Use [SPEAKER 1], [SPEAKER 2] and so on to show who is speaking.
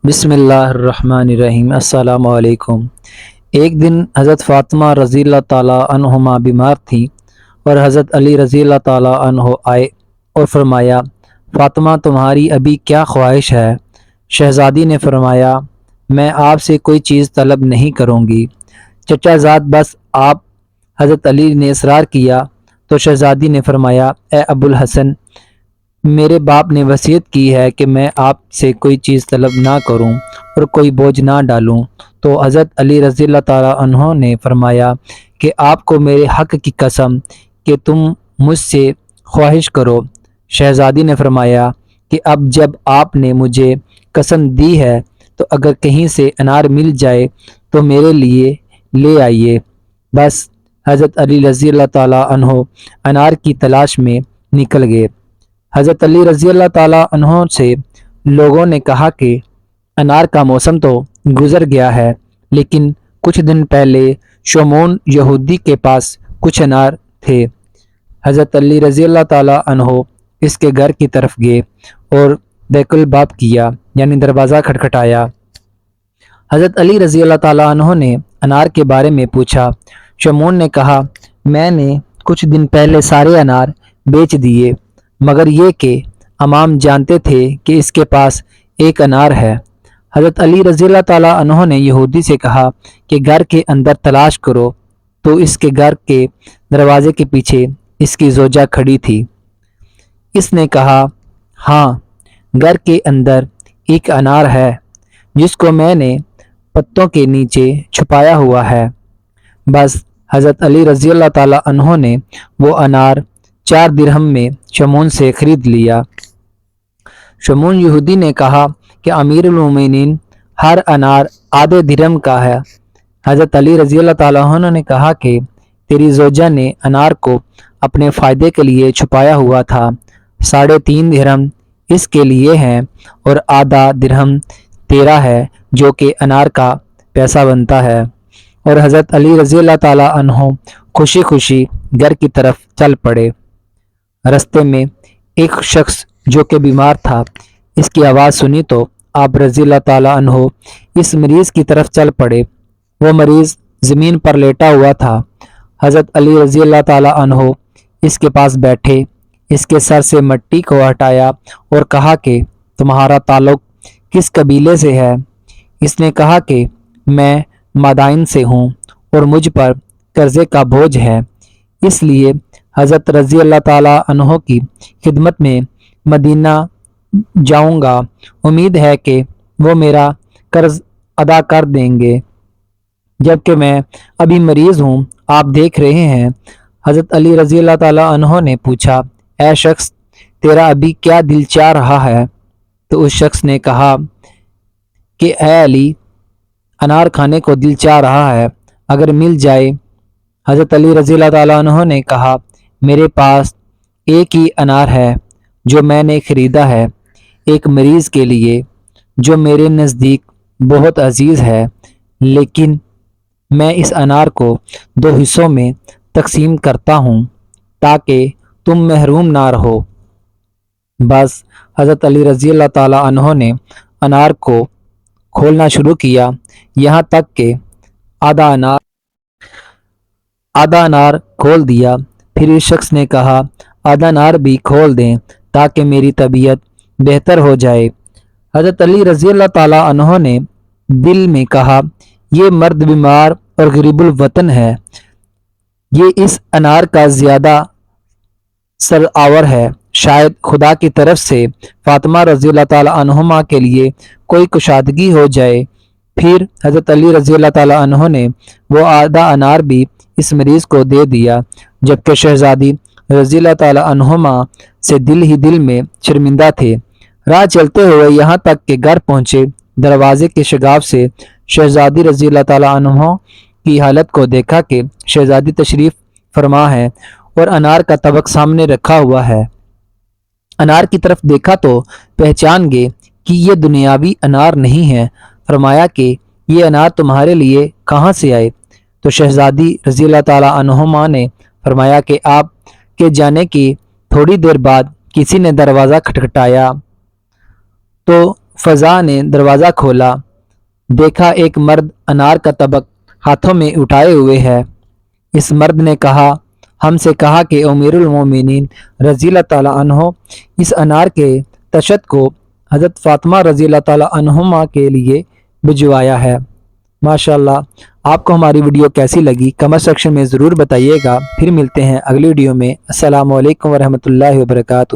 [SPEAKER 1] بسم اللہ الرحمن الرحیم۔ السلام علیکم۔ ایک دن حضرت فاطمہ رضی اللہ تعالیٰ عنہما بیمار تھیں اور حضرت علی رضی اللہ تعالیٰ عنہ آئے اور فرمایا، فاطمہ تمہاری ابھی کیا خواہش ہے؟ شہزادی نے فرمایا، میں آپ سے کوئی چیز طلب نہیں کروں گی چچا زاد، بس آپ۔ حضرت علی نے اصرار کیا تو شہزادی نے فرمایا، اے ابو الحسن، میرے باپ نے وصیت کی ہے کہ میں آپ سے کوئی چیز طلب نہ کروں اور کوئی بوجھ نہ ڈالوں۔ تو حضرت علی رضی اللہ تعالیٰ عنہ نے فرمایا کہ آپ کو میرے حق کی قسم کہ تم مجھ سے خواہش کرو۔ شہزادی نے فرمایا کہ اب جب آپ نے مجھے قسم دی ہے تو اگر کہیں سے انار مل جائے تو میرے لیے لے آئیے۔ بس حضرت علی رضی اللہ تعالیٰ عنہ انار کی تلاش میں نکل گئے۔ حضرت علی رضی اللہ تعالیٰ عنہ سے لوگوں نے کہا کہ انار کا موسم تو گزر گیا ہے، لیکن کچھ دن پہلے شمعون یہودی کے پاس کچھ انار تھے۔ حضرت علی رضی اللہ تعالیٰ عنہ اس کے گھر کی طرف گئے اور دیک الباب کیا، یعنی دروازہ کھٹکھٹایا۔ حضرت علی رضی اللہ تعالیٰ عنہ نے انار کے بارے میں پوچھا۔ شمعون نے کہا، میں نے کچھ دن پہلے سارے انار بیچ دیے، مگر یہ کہ امام جانتے تھے کہ اس کے پاس ایک انار ہے۔ حضرت علی رضی اللہ تعالیٰ عنہ نے یہودی سے کہا کہ گھر کے اندر تلاش کرو، تو اس کے گھر کے دروازے کے پیچھے اس کی زوجہ کھڑی تھی۔ اس نے کہا، ہاں، گھر کے اندر ایک انار ہے جس کو میں نے پتوں کے نیچے چھپایا ہوا ہے۔ بس حضرت علی رضی اللہ تعالیٰ عنہ نے وہ انار 4 درہم میں شمعون سے خرید لیا۔ شمعون یہودی نے کہا کہ امیر المومنین، ہر انار آدھے درہم کا ہے۔ حضرت علی رضی اللہ تعالیٰ عنہ نے کہا کہ تیری زوجہ نے انار کو اپنے فائدے کے لیے چھپایا ہوا تھا، 3.5 درہم اس کے لیے ہیں اور آدھا درہم تیرا ہے، جو کہ انار کا پیسہ بنتا ہے۔ اور حضرت علی رضی اللہ تعالیٰ عنہ خوشی خوشی گھر کی طرف چل پڑے۔ رستے میں ایک شخص جو کہ بیمار تھا، اس کی آواز سنی تو آپ رضی اللہ تعالیٰ عنہ اس مریض کی طرف چل پڑے۔ وہ مریض زمین پر لیٹا ہوا تھا۔ حضرت علی رضی اللہ تعالیٰ عنہ اس کے پاس بیٹھے، اس کے سر سے مٹی کو ہٹایا اور کہا کہ تمہارا تعلق کس قبیلے سے ہے؟ اس نے کہا کہ میں مدائن سے ہوں اور مجھ پر قرضے کا بوجھ ہے، اس لیے حضرت رضی اللہ تعالیٰ عنہ کی خدمت میں مدینہ جاؤں گا، امید ہے کہ وہ میرا قرض ادا کر دیں گے، جبکہ میں ابھی مریض ہوں، آپ دیکھ رہے ہیں۔ حضرت علی رضی اللہ تعالیٰ عنہ نے پوچھا، اے شخص، تیرا ابھی کیا دل چاہ رہا ہے؟ تو اس شخص نے کہا کہ اے علی، انار کھانے کو دل چاہ رہا ہے، اگر مل جائے۔ حضرت علی رضی اللہ تعالیٰ عنہ نے کہا، میرے پاس ایک ہی انار ہے جو میں نے خریدا ہے، ایک مریض کے لیے جو میرے نزدیک بہت عزیز ہے، لیکن میں اس انار کو 2 حصوں میں تقسیم کرتا ہوں تاکہ تم محروم نہ رہو۔ بس حضرت علی رضی اللہ تعالیٰ عنہ نے انار کو کھولنا شروع کیا، یہاں تک کہ آدھا انار کھول دیا۔ پھر اس شخص نے کہا، آدھا انار بھی کھول دیں تاکہ میری طبیعت بہتر ہو جائے۔ حضرت علی رضی اللہ تعالیٰ عنہ نے دل میں کہا، یہ مرد بیمار اور غریب الوطن ہے، یہ اس انار کا زیادہ سرآور ہے، شاید خدا کی طرف سے فاطمہ رضی اللہ تعالیٰ عنہما کے لیے کوئی کشادگی ہو جائے۔ پھر حضرت علی رضی اللہ تعالیٰ عنہ نے وہ آدھا انار بھی اس مریض کو دے دیا، جبکہ شہزادی رضی اللہ تعالیٰ عنہما سے دل ہی دل میں شرمندہ تھے۔ راہ چلتے ہوئے یہاں تک کہ گھر پہنچے، دروازے کے شگاف سے شہزادی رضی اللہ تعالیٰ عنہ کی حالت کو دیکھا کہ شہزادی تشریف فرما ہے اور انار کا طبق سامنے رکھا ہوا ہے۔ انار کی طرف دیکھا تو پہچان گئے کہ یہ دنیاوی انار نہیں ہے۔ فرمایا کہ یہ انار تمہارے لیے کہاں سے آئے؟ تو شہزادی رضی اللہ تعالیٰ عنہما نے فرمایا کہ آپ کے جانے کی تھوڑی دیر بعد کسی نے دروازہ کھٹکھٹایا تو فضا نے دروازہ کھولا، دیکھا ایک مرد انار کا طبق ہاتھوں میں اٹھائے ہوئے ہے۔ اس مرد نے کہا، ہم سے کہا کہ امیر المومنین رضی اللہ تعالیٰ عنہ اس انار کے تشت کو حضرت فاطمہ رضی اللہ تعالیٰ عنہما کے لیے بھجوایا ہے۔ ماشاءاللہ، آپ کو ہماری ویڈیو کیسی لگی کمنٹ سیکشن میں ضرور بتائیے گا۔ پھر ملتے ہیں اگلی ویڈیو میں۔ السلام علیکم ورحمۃ اللہ وبرکاتہ۔